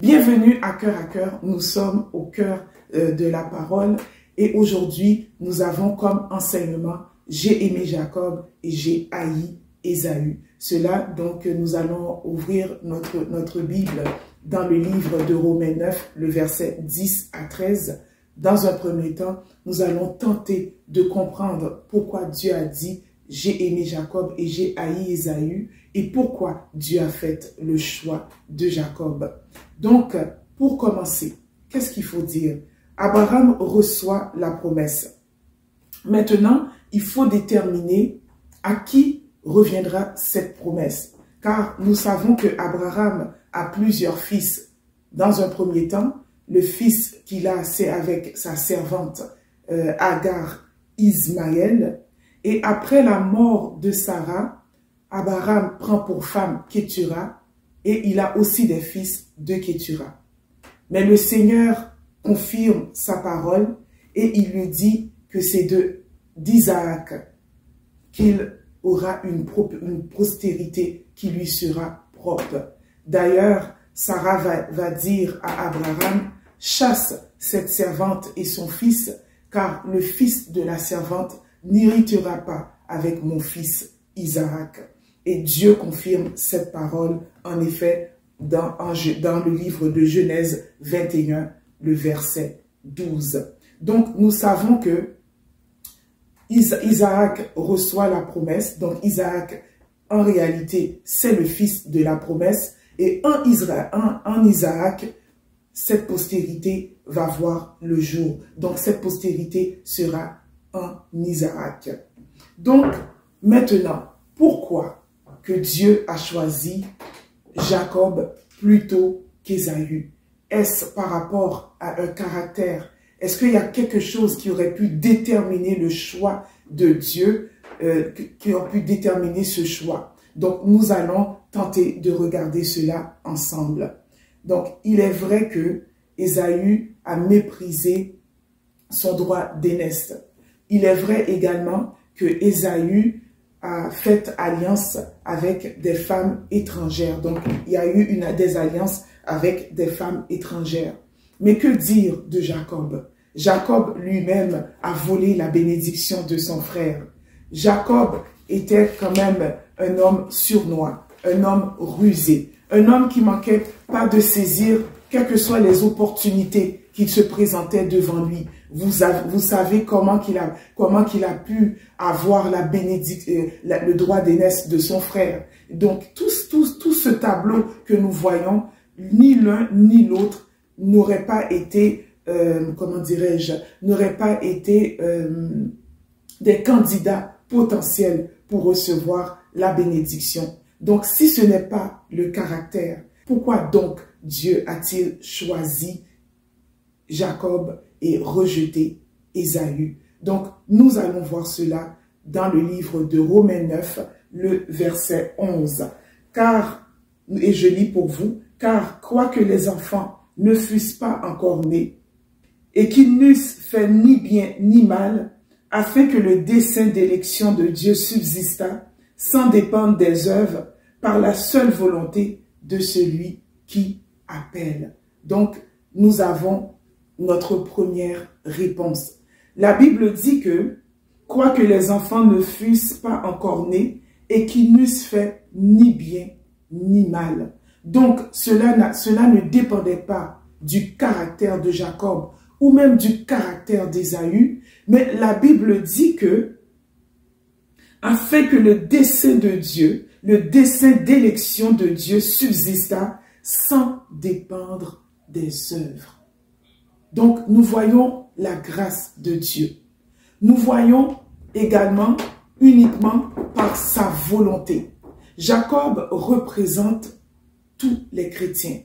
Bienvenue à Cœur, nous sommes au cœur de la parole et aujourd'hui nous avons comme enseignement « J'ai aimé Jacob et j'ai haï Ésaü ». Cela donc nous allons ouvrir notre Bible dans le livre de Romains 9, le verset 10 à 13. Dans un premier temps, nous allons tenter de comprendre pourquoi Dieu a dit « J'ai aimé Jacob et j'ai haï Ésaü » et pourquoi Dieu a fait le choix de Jacob. Donc, pour commencer, qu'est-ce qu'il faut dire? Abraham reçoit la promesse. Maintenant, il faut déterminer à qui reviendra cette promesse. Car nous savons que Abraham a plusieurs fils. Dans un premier temps, le fils qu'il a, c'est avec sa servante Agar, Ismaël. Et après la mort de Sarah, Abraham prend pour femme Kétura et il a aussi des fils de Kétura. Mais le Seigneur confirme sa parole et il lui dit que c'est d'Isaac qu'il aura une postérité qui lui sera propre. D'ailleurs, Sarah va dire à Abraham, « Chasse cette servante et son fils, car le fils de la servante n'héritera pas avec mon fils Isaac. » Et Dieu confirme cette parole, en effet, dans le livre de Genèse 21, le verset 12. Donc, nous savons que Isaac reçoit la promesse. Donc, Isaac, en réalité, c'est le fils de la promesse. Et en Isaac, cette postérité va voir le jour. Donc, cette postérité sera en Isaac. Donc, maintenant, pourquoi que Dieu a choisi Jacob plutôt qu'Ésaü? Est-ce par rapport à un caractère? Est-ce qu'il y a quelque chose qui aurait pu déterminer le choix de Dieu, qui aurait pu déterminer ce choix? Donc, nous allons tenter de regarder cela ensemble. Donc, il est vrai que Ésaü a méprisé son droit d'aînesse. Il est vrai également que Ésaü a fait alliance avec des femmes étrangères. Donc, il y a eu des alliances avec des femmes étrangères. Mais que dire de Jacob? Jacob lui-même a volé la bénédiction de son frère. Jacob était quand même un homme sournois, un homme rusé, un homme qui manquait pas de saisir quelles que soient les opportunités qui se présentaient devant lui. Vous savez comment qu'il a pu avoir la bénédiction, le droit d'aînesse de son frère. Donc, tout ce tableau que nous voyons, ni l'un ni l'autre n'aurait pas été, comment dirais-je, n'aurait pas été des candidats potentiels pour recevoir la bénédiction. Donc, si ce n'est pas le caractère, pourquoi donc Dieu a-t-il choisi Jacob et rejeté Ésaü? Donc, nous allons voir cela dans le livre de Romains 9, le verset 11. Car, et je lis pour vous, car quoique les enfants ne fussent pas encore nés, et qu'ils n'eussent fait ni bien ni mal, afin que le dessein d'élection de Dieu subsistât, sans dépendre des œuvres, par la seule volonté de celui qui appelle. Donc, nous avons notre première réponse. La Bible dit que, quoique les enfants ne fussent pas encore nés et qu'ils n'eussent fait ni bien ni mal. Donc, cela ne dépendait pas du caractère de Jacob ou même du caractère d'Ésaü, mais la Bible dit que, afin que le dessein de Dieu, le dessein d'élection de Dieu subsista sans dépendre des œuvres. Donc, nous voyons la grâce de Dieu. Nous voyons également uniquement par sa volonté. Jacob représente tous les chrétiens.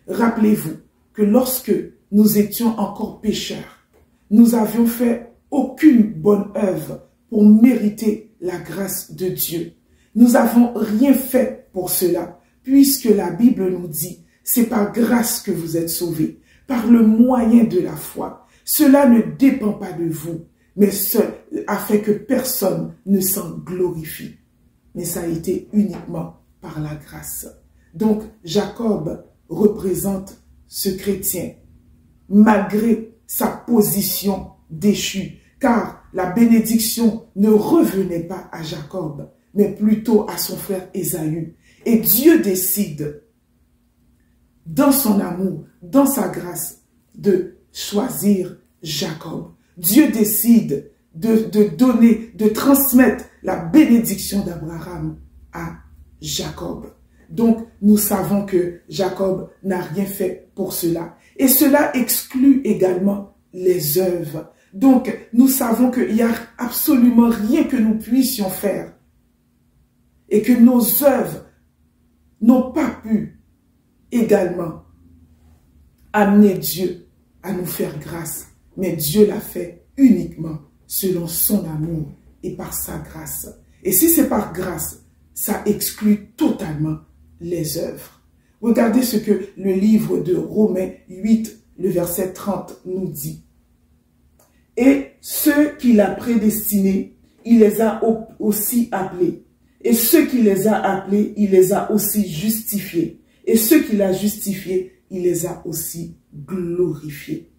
Rappelez-vous que lorsque nous étions encore pécheurs, nous avions fait aucune bonne œuvre pour mériter la grâce de Dieu. Nous n'avons rien fait pour cela, puisque la Bible nous dit, c'est par grâce que vous êtes sauvés, par le moyen de la foi. Cela ne dépend pas de vous, mais seul, afin que personne ne s'en glorifie. Mais ça a été uniquement par la grâce. Donc, Jacob représente ce chrétien, malgré sa position déchue, car la bénédiction ne revenait pas à Jacob, mais plutôt à son frère Ésaü. Et Dieu décide, dans son amour, dans sa grâce, de choisir Jacob. Dieu décide de transmettre la bénédiction d'Abraham à Jacob. Donc, nous savons que Jacob n'a rien fait pour cela. Et cela exclut également les œuvres. Donc, nous savons qu'il n'y a absolument rien que nous puissions faire et que nos œuvres n'ont pas pu également amener Dieu à nous faire grâce. Mais Dieu l'a fait uniquement selon son amour et par sa grâce. Et si c'est par grâce, ça exclut totalement les œuvres. Regardez ce que le livre de Romains 8, le verset 30 nous dit. Et ceux qu'il a prédestinés, il les a aussi appelés. Et ceux qui les a appelés, il les a aussi justifiés. Et ceux qu'il a justifiés, il les a aussi glorifiés.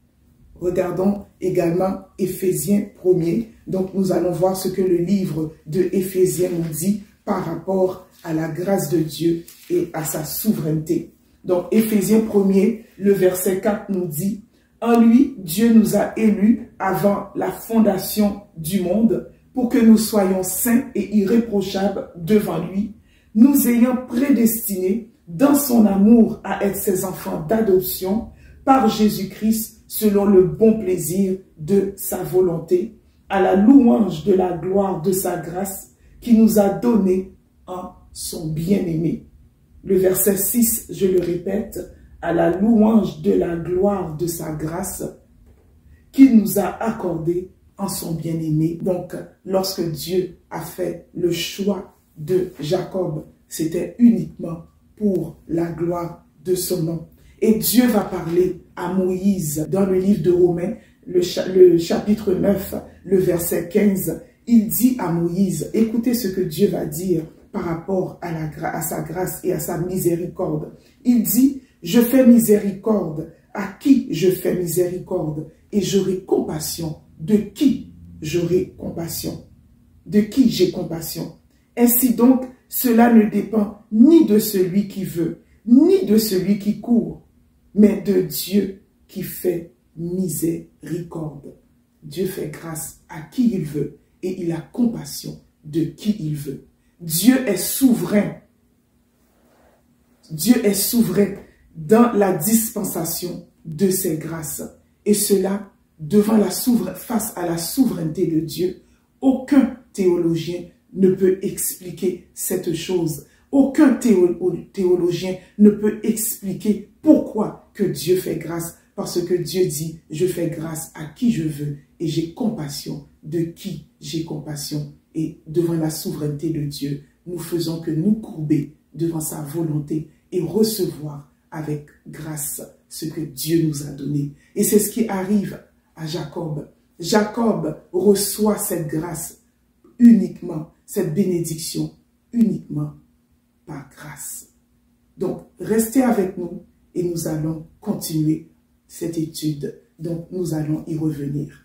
Regardons également Éphésiens 1er. Donc nous allons voir ce que le livre de Éphésiens nous dit par rapport à la grâce de Dieu et à sa souveraineté. Donc Éphésiens 1er, le verset 4 nous dit: en lui, Dieu nous a élus avant la fondation du monde pour que nous soyons saints et irréprochables devant lui, nous ayant prédestinés dans son amour à être ses enfants d'adoption par Jésus-Christ selon le bon plaisir de sa volonté, à la louange de la gloire de sa grâce qui nous a donné en son bien-aimé. Le verset 6, je le répète, à la louange de la gloire de sa grâce qu'il nous a accordé en son bien-aimé. Donc, lorsque Dieu a fait le choix de Jacob, c'était uniquement pour la gloire de son nom. Et Dieu va parler à Moïse dans le livre de Romains, le chapitre 9, le verset 15. Il dit à Moïse, écoutez ce que Dieu va dire par rapport à sa grâce et à sa miséricorde. Il dit, je fais miséricorde à qui je fais miséricorde et j'aurai compassion de qui j'aurai compassion. De qui j'ai compassion. Ainsi donc, cela ne dépend ni de celui qui veut, ni de celui qui court, mais de Dieu qui fait miséricorde. Dieu fait grâce à qui il veut et il a compassion de qui il veut. Dieu est souverain. Dieu est souverain dans la dispensation de ses grâces. Et cela, face à la souveraineté de Dieu, aucun théologien ne peut expliquer cette chose. Aucun théologien ne peut expliquer pourquoi que Dieu fait grâce. Parce que Dieu dit, je fais grâce à qui je veux et j'ai compassion de qui j'ai compassion. Et devant la souveraineté de Dieu, nous faisons que nous courber devant sa volonté et recevoir avec grâce ce que Dieu nous a donné. Et c'est ce qui arrive à Jacob. Jacob reçoit cette grâce uniquement, cette bénédiction uniquement par grâce. Donc, restez avec nous et nous allons continuer cette étude. Donc, nous allons y revenir.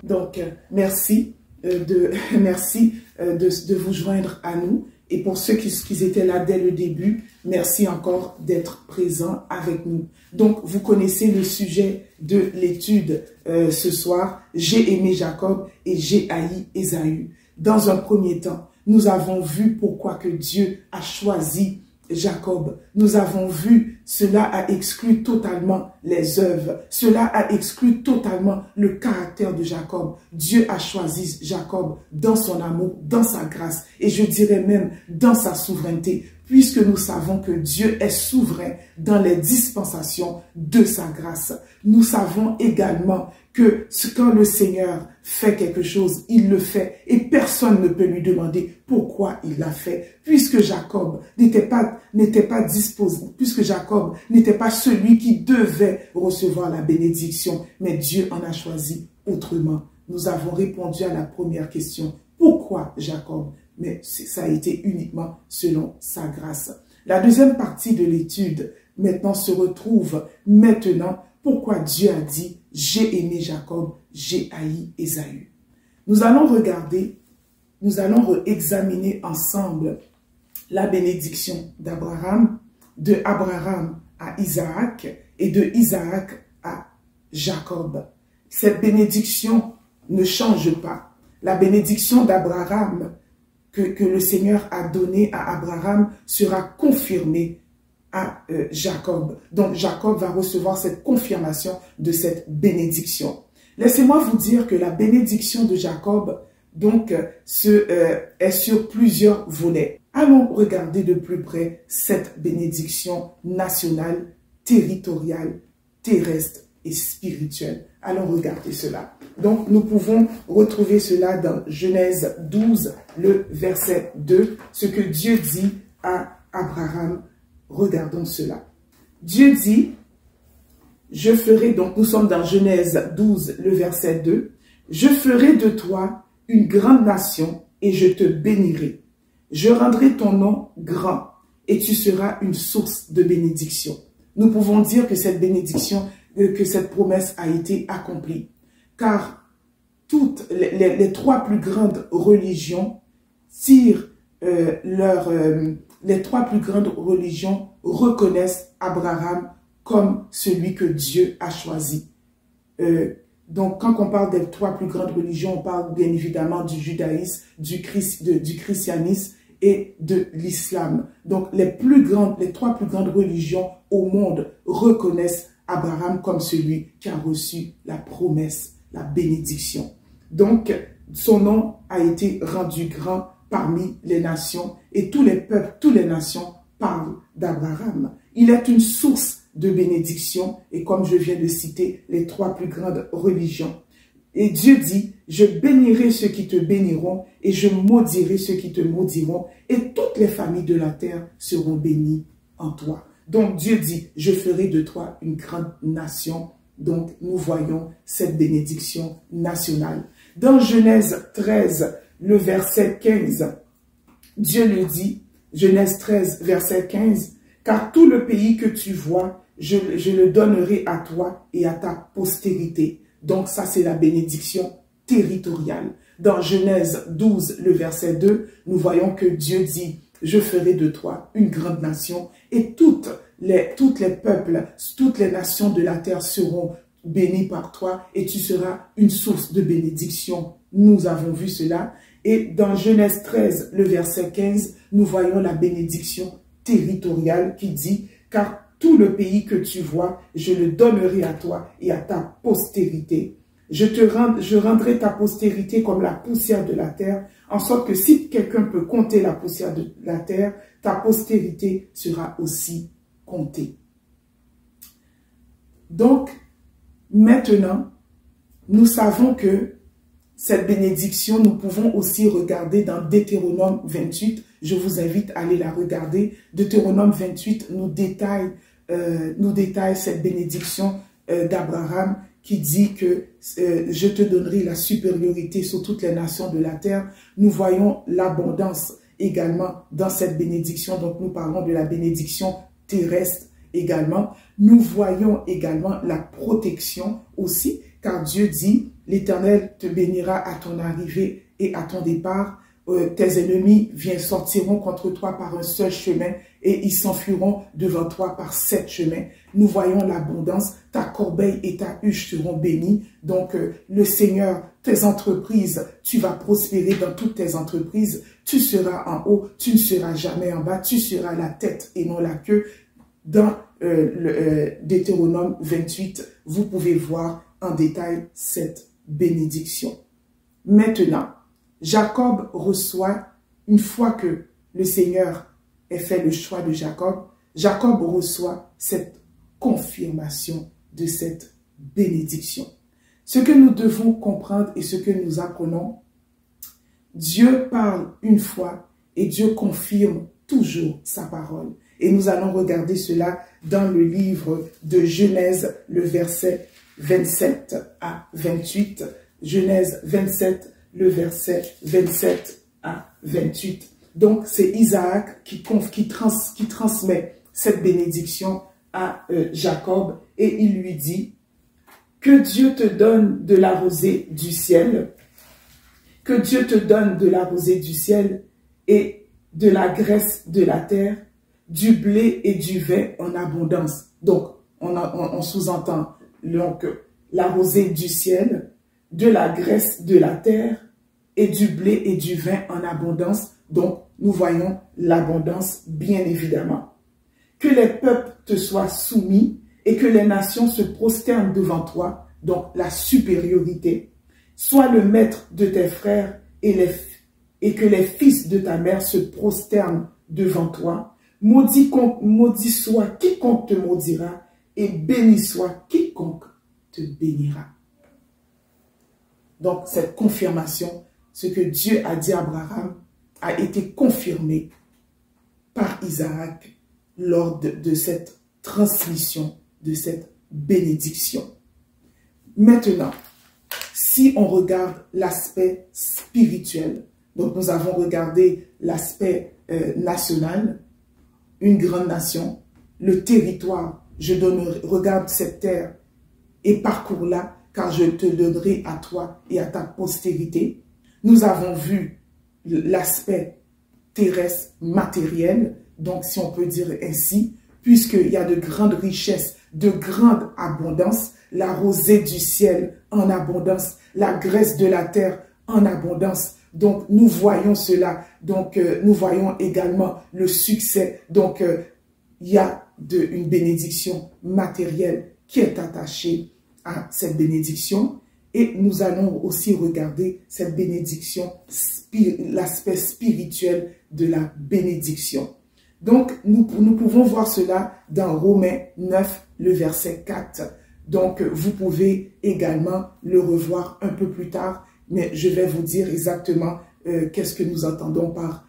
Donc, merci de vous joindre à nous. Et pour ceux qui étaient là dès le début, merci encore d'être présents avec nous. Donc, vous connaissez le sujet de l'étude ce soir. J'ai aimé Jacob et j'ai haï Ésaü. Dans un premier temps, nous avons vu pourquoi que Dieu a choisi Jacob. Nous avons vu, cela a exclu totalement les œuvres. Cela a exclu totalement le caractère de Jacob. Dieu a choisi Jacob dans son amour, dans sa grâce et je dirais même dans sa souveraineté puisque nous savons que Dieu est souverain dans les dispensations de sa grâce. Nous savons également que quand le Seigneur fait quelque chose, il le fait et personne ne peut lui demander pourquoi il l'a fait, puisque Jacob n'était pas disposé, puisque Jacob n'était pas celui qui devait recevoir la bénédiction, mais Dieu en a choisi autrement. Nous avons répondu à la première question. Pourquoi Jacob? Mais ça a été uniquement selon sa grâce. La deuxième partie de l'étude maintenant se retrouve maintenant pourquoi Dieu a dit « J'ai aimé Jacob, j'ai haï Ésaü ». Nous allons regarder, nous allons examiner ensemble la bénédiction d'Abraham, de Abraham à Isaac et de Isaac à Jacob. Cette bénédiction ne change pas. La bénédiction d'Abraham que le Seigneur a donnée à Abraham sera confirmée à Jacob. Donc Jacob va recevoir cette confirmation de cette bénédiction. Laissez-moi vous dire que la bénédiction de Jacob donc est sur plusieurs volets. Allons regarder de plus près cette bénédiction nationale, territoriale, terrestre et spirituelle. Allons regarder cela. Donc, nous pouvons retrouver cela dans Genèse 12, le verset 2, ce que Dieu dit à Abraham. Regardons cela. Dieu dit, je ferai, donc nous sommes dans Genèse 12, le verset 2, je ferai de toi une grande nation et je te bénirai. Je rendrai ton nom grand et tu seras une source de bénédiction. Nous pouvons dire que cette bénédiction, que cette promesse a été accomplie. Car toutes les trois plus grandes religions tirent les trois plus grandes religions reconnaissent Abraham comme celui que Dieu a choisi. Donc, quand on parle des trois plus grandes religions, on parle bien évidemment du judaïsme, du christianisme et de l'islam. Donc, les trois plus grandes religions au monde reconnaissent Abraham comme celui qui a reçu la promesse, la bénédiction. Donc, son nom a été rendu grand parmi les nations et tous les peuples, toutes les nations parlent d'Abraham. Il est une source de bénédiction et comme je viens de citer les trois plus grandes religions. Et Dieu dit, je bénirai ceux qui te béniront et je maudirai ceux qui te maudiront et toutes les familles de la terre seront bénies en toi. Donc Dieu dit, je ferai de toi une grande nation. Donc nous voyons cette bénédiction nationale. Dans Genèse 13, le verset 15, Dieu le dit, Genèse 13, verset 15, car tout le pays que tu vois, je le donnerai à toi et à ta postérité. Donc ça c'est la bénédiction territoriale. Dans Genèse 12, le verset 2, nous voyons que Dieu dit, je ferai de toi une grande nation et toutes les peuples, toutes les nations de la terre seront bénies par toi et tu seras une source de bénédiction. Nous avons vu cela. Et dans Genèse 13, le verset 15, nous voyons la bénédiction territoriale qui dit, car tout le pays que tu vois, je le donnerai à toi et à ta postérité. Je rendrai ta postérité comme la poussière de la terre, en sorte que si quelqu'un peut compter la poussière de la terre, ta postérité sera aussi comptée. Donc, maintenant, nous savons que cette bénédiction, nous pouvons aussi regarder dans Deutéronome 28. Je vous invite à aller la regarder. Deutéronome 28 nous détaille cette bénédiction d'Abraham qui dit que je te donnerai la supériorité sur toutes les nations de la terre. Nous voyons l'abondance également dans cette bénédiction. Donc nous parlons de la bénédiction terrestre également. Nous voyons également la protection aussi, car Dieu dit, l'Éternel te bénira à ton arrivée et à ton départ. Tes ennemis sortiront contre toi par un seul chemin et ils s'enfuiront devant toi par 7 chemins. Nous voyons l'abondance, ta corbeille et ta huche seront bénies. Donc le Seigneur, tes entreprises, tu vas prospérer dans toutes tes entreprises. Tu seras en haut, tu ne seras jamais en bas, tu seras la tête et non la queue. Dans Deutéronome 28, vous pouvez voir en détail cette bénédiction. Maintenant, Jacob reçoit, une fois que le Seigneur ait fait le choix de Jacob, Jacob reçoit cette confirmation de cette bénédiction. Ce que nous devons comprendre et ce que nous apprenons, Dieu parle une fois et Dieu confirme toujours sa parole. Et nous allons regarder cela dans le livre de Genèse, le verset 27 à 28. Genèse 27, le verset 27 à 28. Donc, c'est Isaac qui transmet cette bénédiction à Jacob et il lui dit « Que Dieu te donne de la rosée du ciel, que Dieu te donne de la rosée du ciel et de la graisse de la terre, du blé et du vin en abondance. » Donc, on sous-entend la rosée du ciel, de la graisse de la terre et du blé et du vin en abondance. Donc, nous voyons l'abondance, bien évidemment. Que les peuples te soient soumis et que les nations se prosternent devant toi, donc la supériorité. Sois le maître de tes frères et que les fils de ta mère se prosternent devant toi. Maudit soit quiconque te maudira et béni soit quiconque te bénira. Donc, cette confirmation, ce que Dieu a dit à Abraham, a été confirmé par Isaac lors de cette transmission, de cette bénédiction. Maintenant, si on regarde l'aspect spirituel, donc nous avons regardé l'aspect national, une grande nation, le territoire, regarde cette terre et parcours-la, car je te donnerai à toi et à ta postérité. Nous avons vu l'aspect terrestre matériel, donc si on peut dire ainsi, puisqu'il y a de grandes richesses, de grande abondance, la rosée du ciel en abondance, la graisse de la terre en abondance. Donc nous voyons cela, donc nous voyons également le succès. Donc il y a une bénédiction matérielle qui est attachée à cette bénédiction. Et nous allons aussi regarder cette bénédiction, l'aspect spirituel de la bénédiction. Donc, nous pouvons voir cela dans Romains 9, le verset 4. Donc, vous pouvez également le revoir un peu plus tard, mais je vais vous dire exactement qu'est-ce que nous entendons par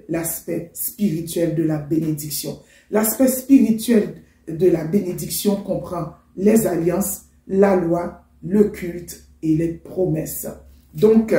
l'aspect spirituel de la bénédiction. L'aspect spirituel de la bénédiction comprend les alliances, la loi, le culte et les promesses. Donc,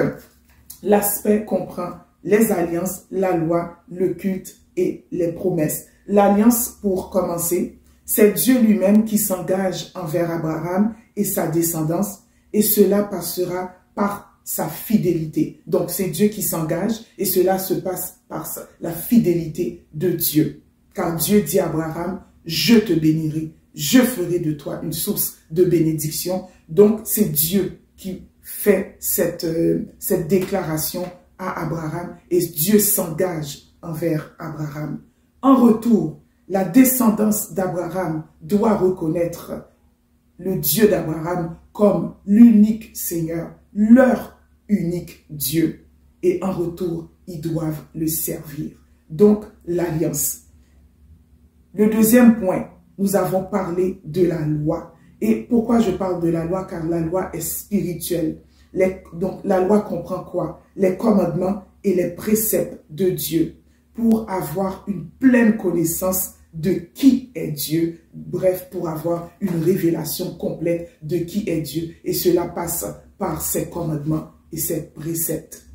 l'aspect comprend les alliances, la loi, le culte et les promesses. L'alliance, pour commencer, c'est Dieu lui-même qui s'engage envers Abraham et sa descendance, et cela passera par sa fidélité. Donc, c'est Dieu qui s'engage et cela se passe par la fidélité de Dieu. Car Dieu dit à Abraham, je te bénirai. Je ferai de toi une source de bénédiction. Donc, c'est Dieu qui fait cette déclaration à Abraham et Dieu s'engage envers Abraham. En retour, la descendance d'Abraham doit reconnaître le Dieu d'Abraham comme l'unique Seigneur, leur unique Dieu. Et en retour, ils doivent le servir. Donc, l'alliance. Le deuxième point, nous avons parlé de la loi. Et pourquoi je parle de la loi? Car la loi est spirituelle. Donc la loi comprend quoi? Les commandements et les préceptes de Dieu pour avoir une pleine connaissance de qui est Dieu. Bref, pour avoir une révélation complète de qui est Dieu. Et cela passe par ses commandements et ses préceptes.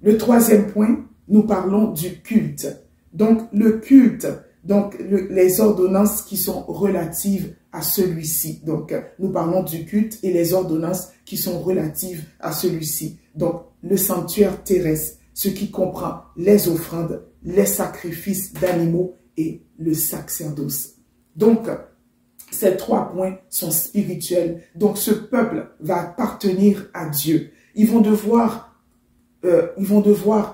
Le troisième point, nous parlons du culte. Donc le culte, donc les ordonnances qui sont relatives à celui-ci. Donc nous parlons du culte et les ordonnances qui sont relatives à celui-ci. Donc le sanctuaire terrestre, ce qui comprend les offrandes, les sacrifices d'animaux et le sacerdoce. Donc ces trois points sont spirituels. Donc ce peuple va appartenir à Dieu. Ils vont devoir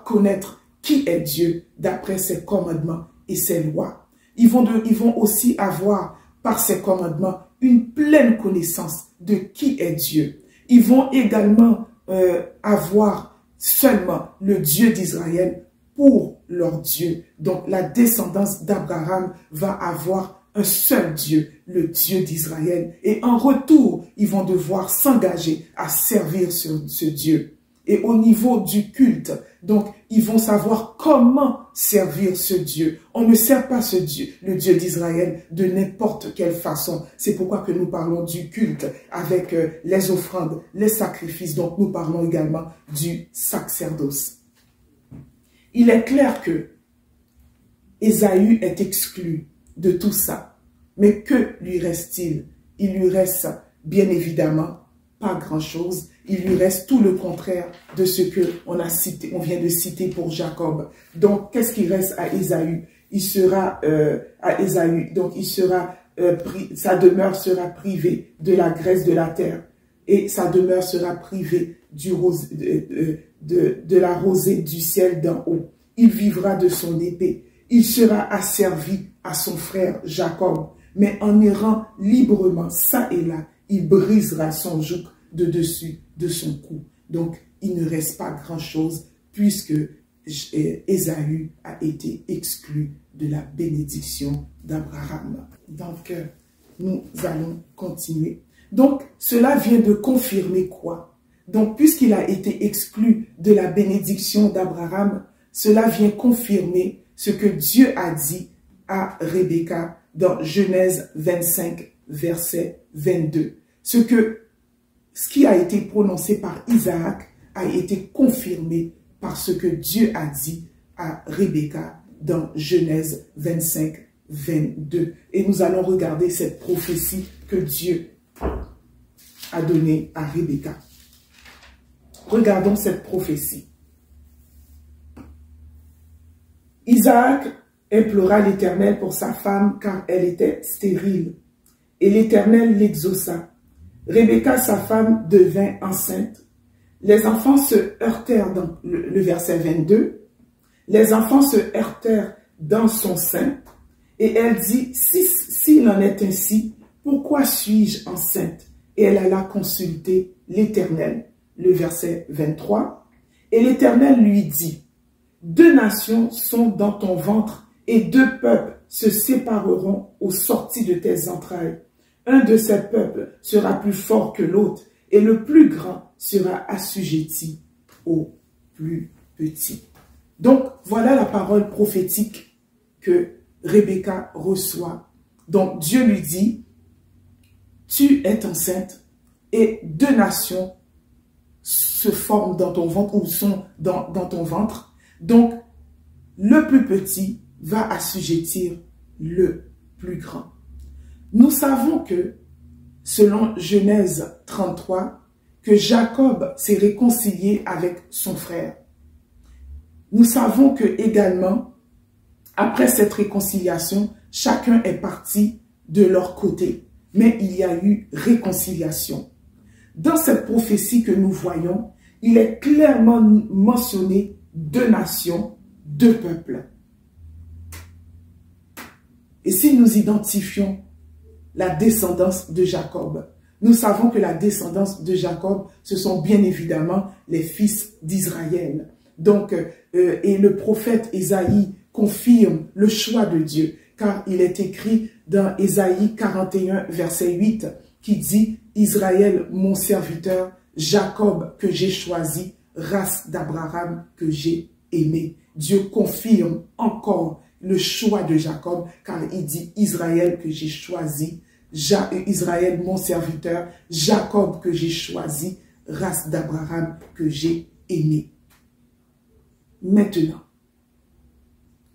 connaître qui est Dieu d'après ses commandements et ses lois. Ils vont aussi avoir, par ses commandements, une pleine connaissance de qui est Dieu. Ils vont également avoir seulement le Dieu d'Israël pour leur Dieu. Donc la descendance d'Abraham va avoir un seul Dieu, le Dieu d'Israël. Et en retour, ils vont devoir s'engager à servir ce Dieu. Et au niveau du culte, donc ils vont savoir comment servir ce Dieu. On ne sert pas ce Dieu, le Dieu d'Israël, de n'importe quelle façon. C'est pourquoi que nous parlons du culte avec les offrandes, les sacrifices. Donc nous parlons également du sacerdoce. Il est clair que Ésaü est exclu de tout ça. Mais que lui reste-t-il? Il lui reste bien évidemment pas grand-chose. Il lui reste tout le contraire de ce que on vient de citer pour Jacob. Donc, qu'est-ce qui reste à Ésaü? Il sera à Ésaü. Donc, il sera sa demeure sera privée de la graisse de la terre et sa demeure sera privée de la rosée du ciel d'en haut. Il vivra de son épée. Il sera asservi à son frère Jacob, mais en errant librement ça et là, il brisera son joug de dessus de son cou. Donc, il ne reste pas grand-chose puisque Ésaü a été exclu de la bénédiction d'Abraham. Donc, nous allons continuer. Donc, cela vient de confirmer quoi? Donc, puisqu'il a été exclu de la bénédiction d'Abraham, cela vient confirmer ce que Dieu a dit à Rebecca dans Genèse 25, verset 22. Ce qui a été prononcé par Isaac a été confirmé par ce que Dieu a dit à Rebecca dans Genèse 25, 22. Et nous allons regarder cette prophétie que Dieu a donnée à Rebecca. Regardons cette prophétie. Isaac implora l'Éternel pour sa femme car elle était stérile. Et l'Éternel l'exauça. Rebecca, sa femme, devint enceinte. Les enfants se heurtèrent dans le verset 22. Les enfants se heurtèrent dans son sein. Et elle dit, s'il en est ainsi, pourquoi suis-je enceinte? Et elle alla consulter l'Éternel. Le verset 23. Et l'Éternel lui dit, 2 nations sont dans ton ventre et 2 peuples se sépareront aux sorties de tes entrailles. Un de ces peuples sera plus fort que l'autre et le plus grand sera assujetti au plus petit. Donc, voilà la parole prophétique que Rebecca reçoit. Donc, Dieu lui dit, tu es enceinte et 2 nations se forment dans ton ventre ou sont dans ton ventre. Donc, le plus petit va assujettir le plus grand. Nous savons que, selon Genèse 33, que Jacob s'est réconcilié avec son frère. Nous savons que également, après cette réconciliation, chacun est parti de leur côté. Mais il y a eu réconciliation. Dans cette prophétie que nous voyons, il est clairement mentionné 2 nations, 2 peuples. Et si nous identifions la descendance de Jacob, nous savons que la descendance de Jacob, ce sont bien évidemment les fils d'Israël. Donc, et le prophète Ésaïe confirme le choix de Dieu, car il est écrit dans Ésaïe 41, verset 8, qui dit « Israël, mon serviteur, Jacob que j'ai choisi, race d'Abraham que j'ai aimé. » Dieu confirme encore le choix de Jacob, car il dit « Israël que j'ai choisi, Israël mon serviteur, Jacob que j'ai choisi, race d'Abraham que j'ai aimé. » Maintenant,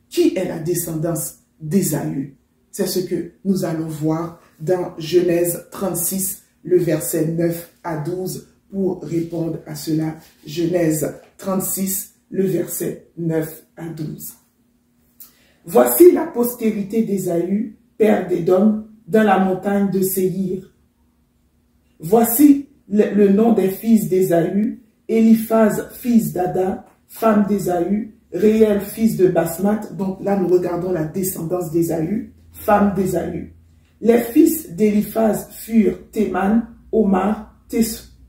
qui est la descendance d'Ésaü? C'est ce que nous allons voir dans Genèse 36, le verset 9 à 12, pour répondre à cela. Genèse 36, le verset 9 à 12. Voici la postérité d'Ésaü, père d'Édom, dans la montagne de Séhir. Voici le nom des fils d'Ésaü: Éliphaz, fils d'Ada, femme d'Ésaü, Réel, fils de Basmat. Donc là, nous regardons la descendance d'Ésaü, femme d'Ésaü. Les fils d'Éliphaz furent Théman, Omar,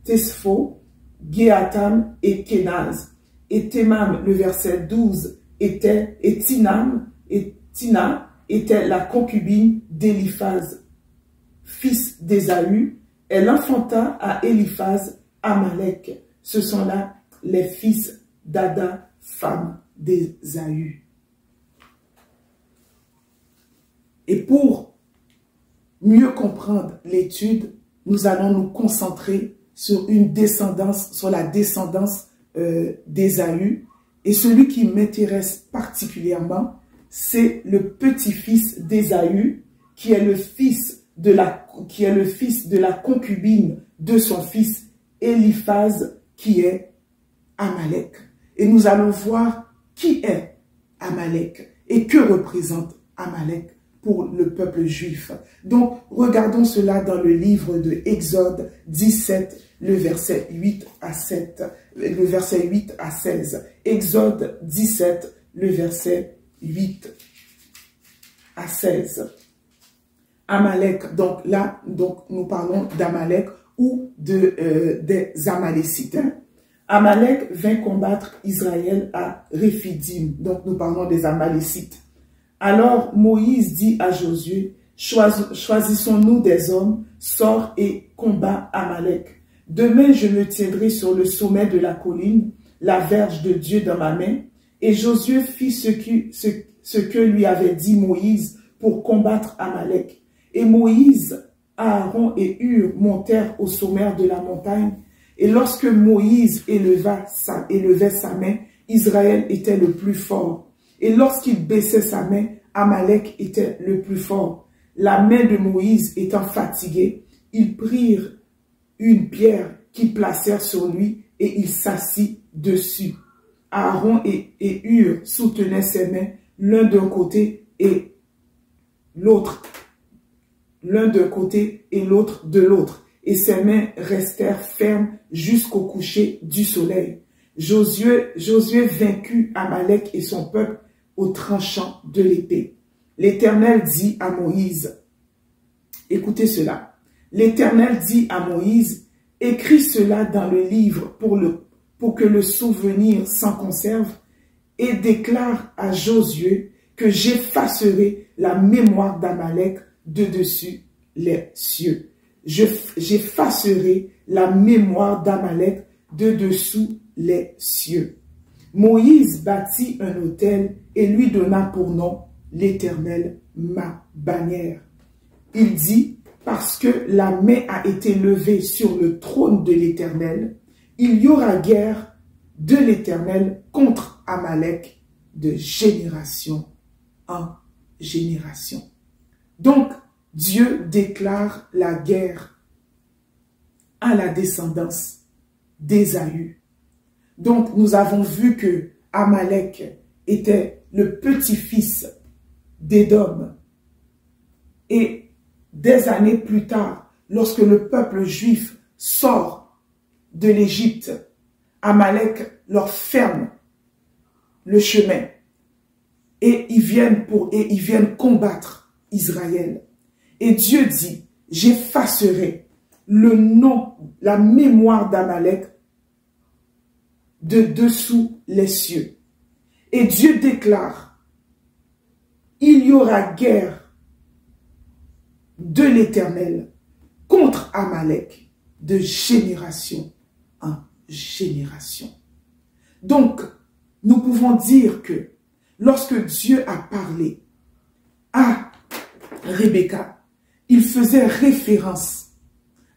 Tesfo, Géatam et Kénaz. Et Théman, le verset 12, et Tina était la concubine d'Éliphaz, fils d'Ésaü. Elle enfanta à Éliphaz Amalek. Ce sont là les fils d'Ada, femme d'Ésaü. Et pour mieux comprendre l'étude, nous allons nous concentrer sur la descendance d'Ésaü. Et celui qui m'intéresse particulièrement, c'est le petit-fils d'Ésaü, qui est le fils de la concubine de son fils Éliphaz, qui est Amalek. Et nous allons voir qui est Amalek et que représente Amalek pour le peuple juif. Donc, regardons cela dans le livre de Exode 17, le verset 8 à 16. Exode 17, le verset 8 à 16. Amalek, donc là, nous parlons d'Amalek ou des Amalécites. Amalek vint combattre Israël à Réphidim. Donc nous parlons des Amalécites. Alors Moïse dit à Josué, choisissons-nous des hommes, sors et combat Amalek. Demain je me tiendrai sur le sommet de la colline, la verge de Dieu dans ma main. Et Josué fit ce que lui avait dit Moïse pour combattre Amalek. Et Moïse, Aaron et Hur montèrent au sommet de la montagne. Et lorsque Moïse élevait sa main, Israël était le plus fort. Et lorsqu'il baissait sa main, Amalek était le plus fort. La main de Moïse étant fatiguée, ils prirent une pierre qu'ils placèrent sur lui et il s'assit dessus. Aaron et Hur soutenaient ses mains l'un d'un côté et l'autre de l'autre. Et ses mains restèrent fermes jusqu'au coucher du soleil. Josué vaincut Amalek et son peuple au tranchant de l'épée. L'Éternel dit à Moïse, écoutez cela, l'Éternel dit à Moïse, écris cela dans le livre pour que le souvenir s'en conserve et déclare à Josué que j'effacerai la mémoire d'Amalek de dessus les cieux. J'effacerai la mémoire d'Amalek de dessous les cieux. Moïse bâtit un autel et lui donna pour nom l'Éternel, ma bannière. Il dit, parce que la main a été levée sur le trône de l'Éternel, il y aura guerre de l'Éternel contre Amalek de génération en génération. Donc, Dieu déclare la guerre à la descendance d'Ésaü. Donc, nous avons vu que Amalek était le petit-fils d'Édom. Et des années plus tard, lorsque le peuple juif sort de l'Égypte, Amalek leur ferme le chemin et ils viennent combattre Israël. Et Dieu dit, j'effacerai le nom, la mémoire d'Amalek de dessous les cieux. Et Dieu déclare, il y aura guerre de l'Éternel contre Amalek de génération en génération. Donc, nous pouvons dire que lorsque Dieu a parlé à Rebecca, il faisait référence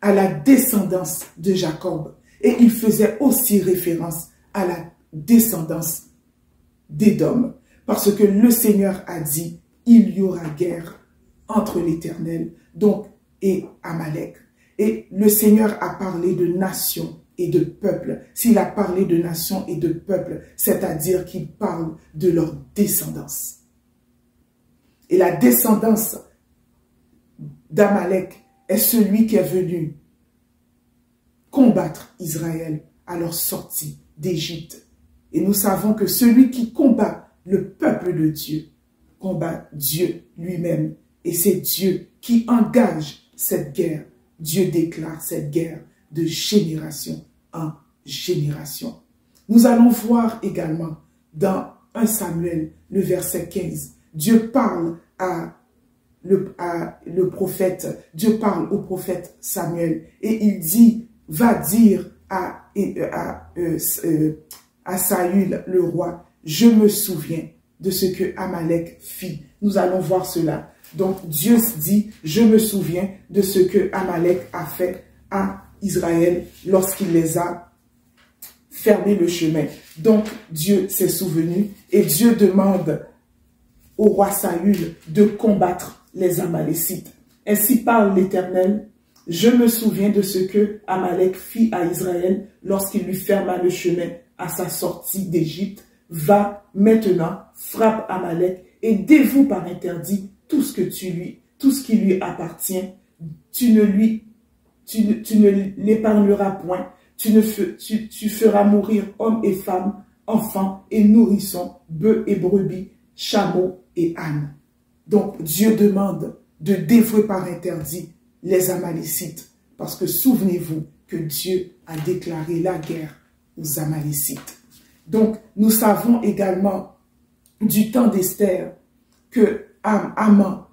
à la descendance de Jacob et il faisait aussi référence à la descendance d'Édom. Parce que le Seigneur a dit, il y aura guerre entre l'Éternel donc et Amalek. Et le Seigneur a parlé de nations et de peuples. S'il a parlé de nations et de peuples, c'est-à-dire qu'il parle de leur descendance. Et la descendance d'Amalek est celui qui est venu combattre Israël à leur sortie d'Égypte. Et nous savons que celui qui combat le peuple de Dieu combat Dieu lui-même. Et c'est Dieu qui engage cette guerre. Dieu déclare cette guerre de génération en génération. Nous allons voir également dans 1 Samuel, le verset 15, Dieu parle le prophète, Dieu parle au prophète Samuel et il dit, va dire à Saül le roi, je me souviens de ce que Amalek fit. Nous allons voir cela. Donc Dieu dit, je me souviens de ce que Amalek a fait à Israël lorsqu'il les a fermé le chemin. Donc Dieu s'est souvenu et Dieu demande au roi Saül de combattre les Amalécites. Ainsi parle l'Éternel, je me souviens de ce que Amalek fit à Israël lorsqu'il lui ferma le chemin à sa sortie d'Égypte. Va maintenant, frappe Amalek et dévoue par interdit tout ce qui lui appartient. Tu ne l'épargneras point. Tu feras mourir hommes et femmes, enfants et nourrissons, bœufs et brebis, chameaux et ânes. Donc Dieu demande de dévouer par interdit les Amalécites. Parce que souvenez-vous que Dieu a déclaré la guerre aux Amalécites. Donc nous savons également du temps d'Esther que Haman,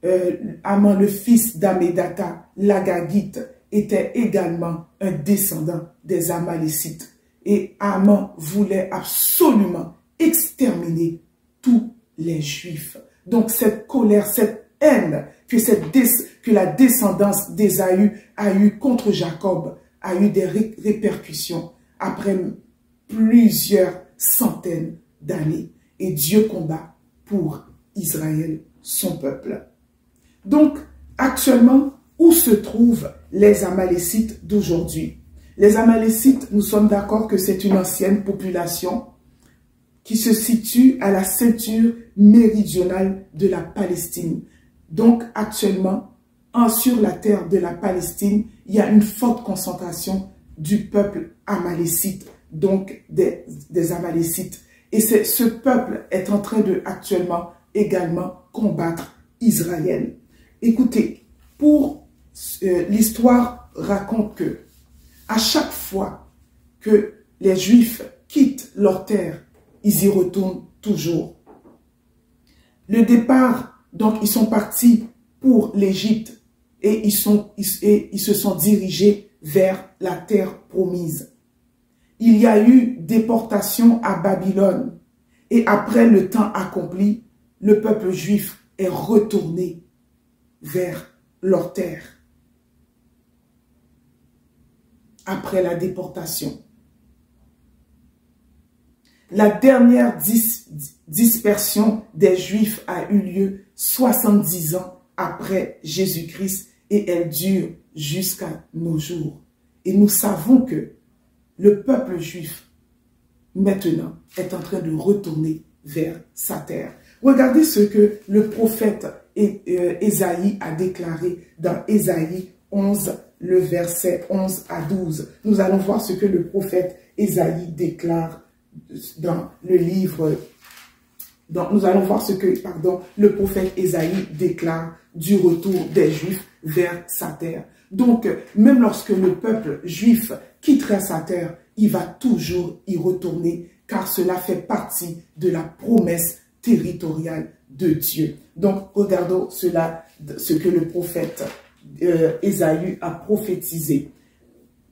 le fils d'Amédatha, l'Agagite, était également un descendant des Amalécites. Et Haman voulait absolument exterminer tous les Juifs. Donc cette colère, cette haine que la descendance d'Ésaü a eue contre Jacob a eu des répercussions après plusieurs centaines d'années. Et Dieu combat pour Israël, son peuple. Donc, actuellement, où se trouvent les Amalécites d'aujourd'hui? Les Amalécites, nous sommes d'accord que c'est une ancienne population qui se situe à la ceinture méridionale de la Palestine. Donc, actuellement, sur la terre de la Palestine, il y a une forte concentration du peuple amalécite, donc des Amalécites. Et ce peuple est en train de actuellement également combattre Israël. Écoutez, l'histoire raconte que à chaque fois que les Juifs quittent leur terre, ils y retournent toujours. Le départ, donc ils sont partis pour l'Égypte et ils se sont dirigés vers la terre promise. Il y a eu déportation à Babylone et après le temps accompli, le peuple juif est retourné vers leur terre. Après la déportation. La dernière dispersion des Juifs a eu lieu 70 ans après Jésus-Christ et elle dure jusqu'à nos jours. Et nous savons que le peuple juif, maintenant, est en train de retourner vers sa terre. Regardez ce que le prophète Ésaïe a déclaré dans Ésaïe 11, le verset 11 à 12. Nous allons voir ce que le prophète Ésaïe déclare dans le livre. Nous allons voir ce que le prophète Ésaïe déclare du retour des Juifs vers sa terre. Donc, même lorsque le peuple juif quittera sa terre, il va toujours y retourner, car cela fait partie de la promesse territoriale de Dieu. Donc, regardons cela, ce que le prophète Ésaïe a prophétisé.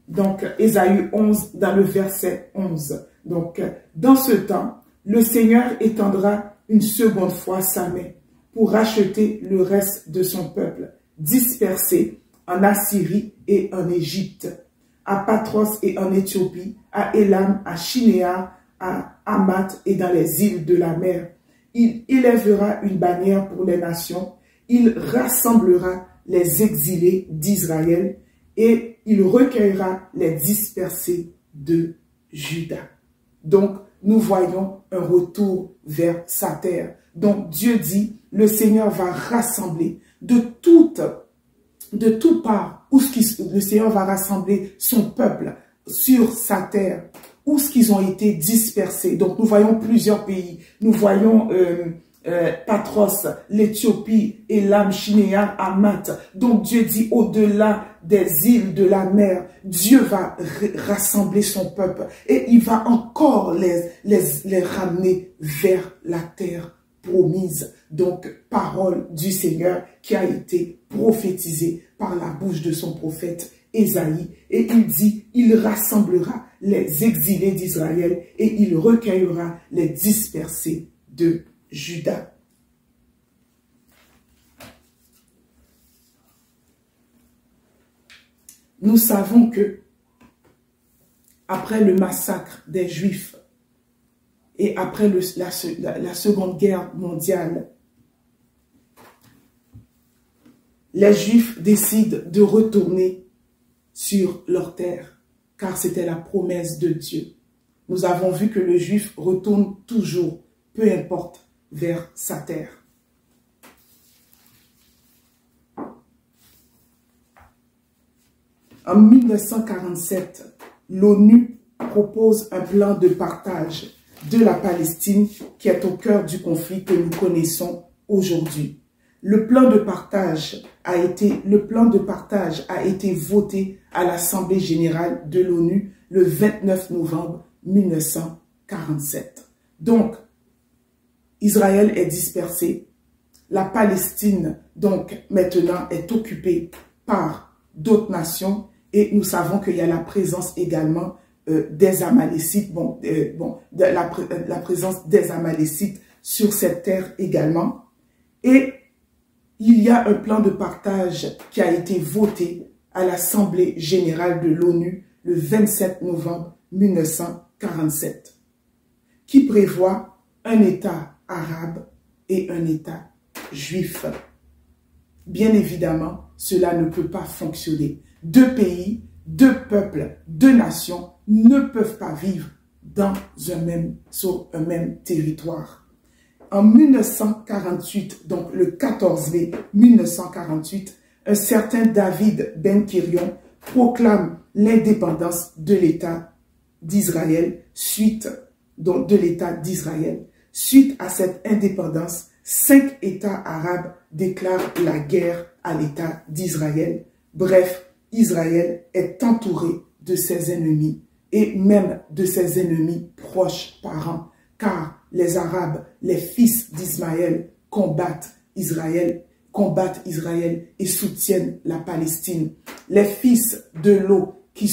Donc, Ésaïe 11, dans le verset 11. Donc, dans ce temps, le Seigneur étendra une seconde fois sa main pour racheter le reste de son peuple, dispersé en Assyrie et en Égypte, à Patros et en Éthiopie, à Élam, à Shinéar, à Hamath et dans les îles de la mer. Il élèvera une bannière pour les nations, il rassemblera les exilés d'Israël et il recueillera les dispersés de Juda. Donc, nous voyons un retour vers sa terre. Donc, Dieu dit, le Seigneur va rassembler de toutes parts, le Seigneur va rassembler son peuple sur sa terre, où ce qu'ils ont été dispersés. Donc, nous voyons plusieurs pays. Nous voyons Patros, l'Éthiopie, Élam, Shinéar, Hamath. Donc, Dieu dit, au-delà des îles de la mer, Dieu va rassembler son peuple et il va encore les ramener vers la terre promise. Donc, parole du Seigneur qui a été prophétisée par la bouche de son prophète Ésaïe. Et il dit, il rassemblera les exilés d'Israël et il recueillera les dispersés de Juda. Nous savons que, après le massacre des Juifs et après la Seconde Guerre mondiale, les Juifs décident de retourner sur leur terre, car c'était la promesse de Dieu. Nous avons vu que le Juif retourne toujours, peu importe, vers sa terre. En 1947, l'ONU propose un plan de partage de la Palestine qui est au cœur du conflit que nous connaissons aujourd'hui. Le plan de partage a été voté à l'Assemblée générale de l'ONU le 29 novembre 1947. Donc, Israël est dispersé. La Palestine, donc, maintenant est occupée par d'autres nations. Et nous savons qu'il y a la présence également des Amalécites, la présence des Amalécites sur cette terre également. Et il y a un plan de partage qui a été voté à l'Assemblée générale de l'ONU le 27 novembre 1947, qui prévoit un État arabe et un État juif. Bien évidemment, cela ne peut pas fonctionner. Deux pays, deux peuples, deux nations ne peuvent pas vivre sur un même territoire. En 1948, donc le 14 mai 1948, un certain David Ben-Gurion proclame l'indépendance de l'État d'Israël Suite à cette indépendance, 5 États arabes déclarent la guerre à l'État d'Israël. Bref, Israël est entouré de ses ennemis et même de ses ennemis proches parents, car les Arabes, les fils d'Ismaël, combattent Israël et soutiennent la Palestine. Les fils de Lot qui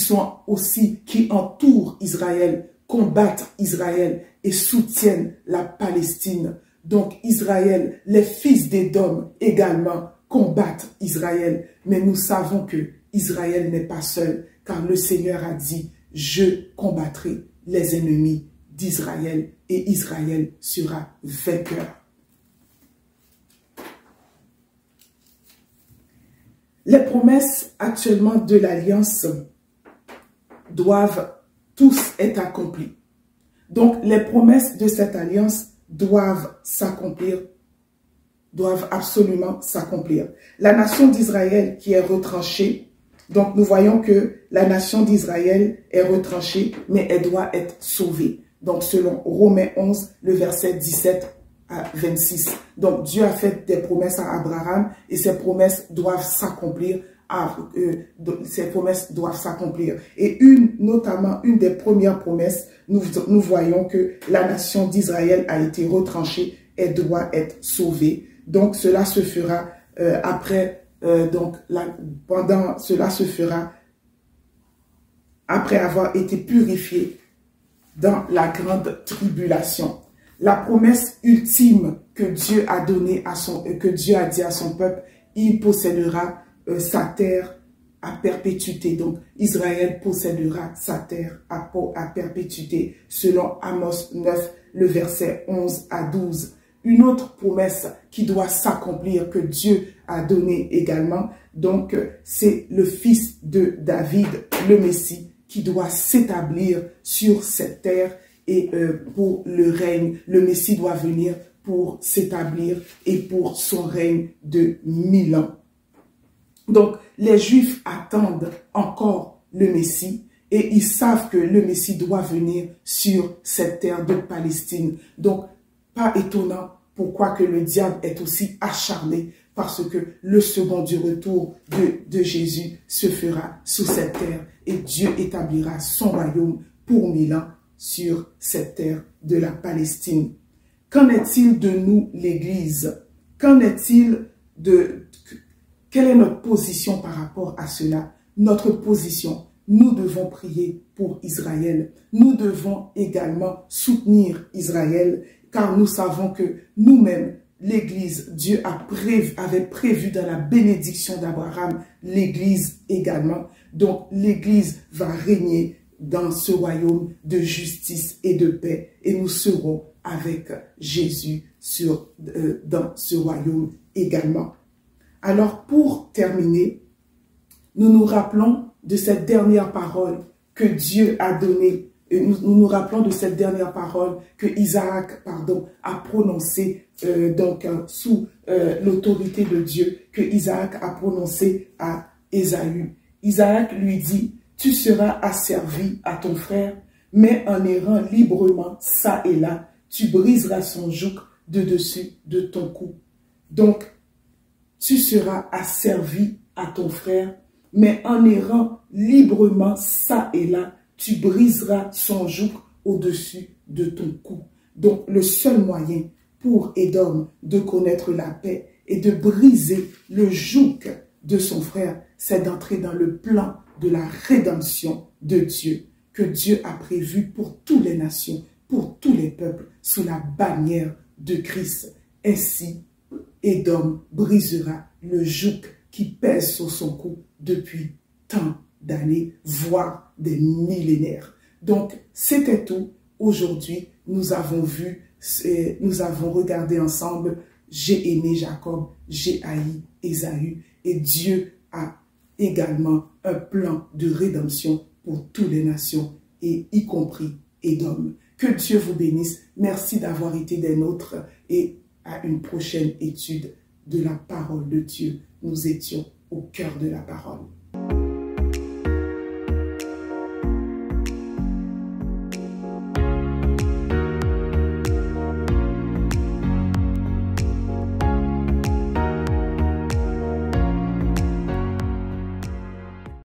entourent Israël, combattent Israël et soutiennent la Palestine. Donc Israël, les fils d'Édom également combattent Israël. Mais nous savons que Israël n'est pas seul, car le Seigneur a dit, je combattrai les ennemis d'Israël et Israël sera vainqueur. Les promesses actuellement de l'Alliance doivent tous être accomplies. Donc les promesses de cette Alliance doivent s'accomplir, doivent absolument s'accomplir. La nation d'Israël qui est retranchée, donc nous voyons que la nation d'Israël est retranchée, mais elle doit être sauvée. Donc selon Romains 11, le verset 17 à 26. Donc Dieu a fait des promesses à Abraham et ces promesses doivent s'accomplir. Et notamment une des premières promesses, nous voyons que la nation d'Israël a été retranchée et doit être sauvée. Donc cela se fera après avoir été purifié dans la grande tribulation. La promesse ultime que Dieu a dit à son peuple, il possédera sa terre à perpétuité. Donc Israël possédera sa terre à perpétuité, selon Amos 9, le verset 11 à 12. Une autre promesse qui doit s'accomplir, que Dieu a donnée également, donc c'est le fils de David, le Messie, qui doit s'établir sur cette terre et pour le règne. Le Messie doit venir pour s'établir et pour son règne de 1000 ans. Donc les Juifs attendent encore le Messie et ils savent que le Messie doit venir sur cette terre de Palestine. Donc pas étonnant pourquoi que le diable est aussi acharné parce que le second du retour de Jésus se fera sur cette terre et Dieu établira son royaume pour 1000 ans sur cette terre de la Palestine. Qu'en est-il de nous, l'Église? Qu'en est-il de... Quelle est notre position par rapport à cela? Notre position, nous devons prier pour Israël. Nous devons également soutenir Israël, car nous savons que nous-mêmes, l'Église, Dieu avait prévu dans la bénédiction d'Abraham, l'Église également. Donc l'Église va régner dans ce royaume de justice et de paix. Et nous serons avec Jésus dans ce royaume également. Alors pour terminer, nous nous rappelons de cette dernière parole que Dieu a donnée. Nous nous rappelons de cette dernière parole que Isaac, a prononcée sous l'autorité de Dieu, que Isaac a prononcée à Ésaü. Isaac lui dit, tu seras asservi à ton frère, mais en errant librement ça et là, tu briseras son joug de dessus de ton cou. Donc, tu seras asservi à ton frère, mais en errant librement ça et là, tu briseras son joug au-dessus de ton cou. Donc, le seul moyen pour Édom de connaître la paix et de briser le joug de son frère, c'est d'entrer dans le plan de la rédemption de Dieu, que Dieu a prévu pour toutes les nations, pour tous les peuples, sous la bannière de Christ. Ainsi, Édom brisera le joug qui pèse sur son cou depuis tant d'années, voire des millénaires. Donc, c'était tout. Aujourd'hui, nous avons vu, nous avons regardé ensemble, j'ai aimé Jacob, j'ai haï Ésaü, et Dieu a également un plan de rédemption pour toutes les nations, et y compris Édom. Que Dieu vous bénisse. Merci d'avoir été des nôtres, et à une prochaine étude de la parole de Dieu. Nous étions au cœur de la parole.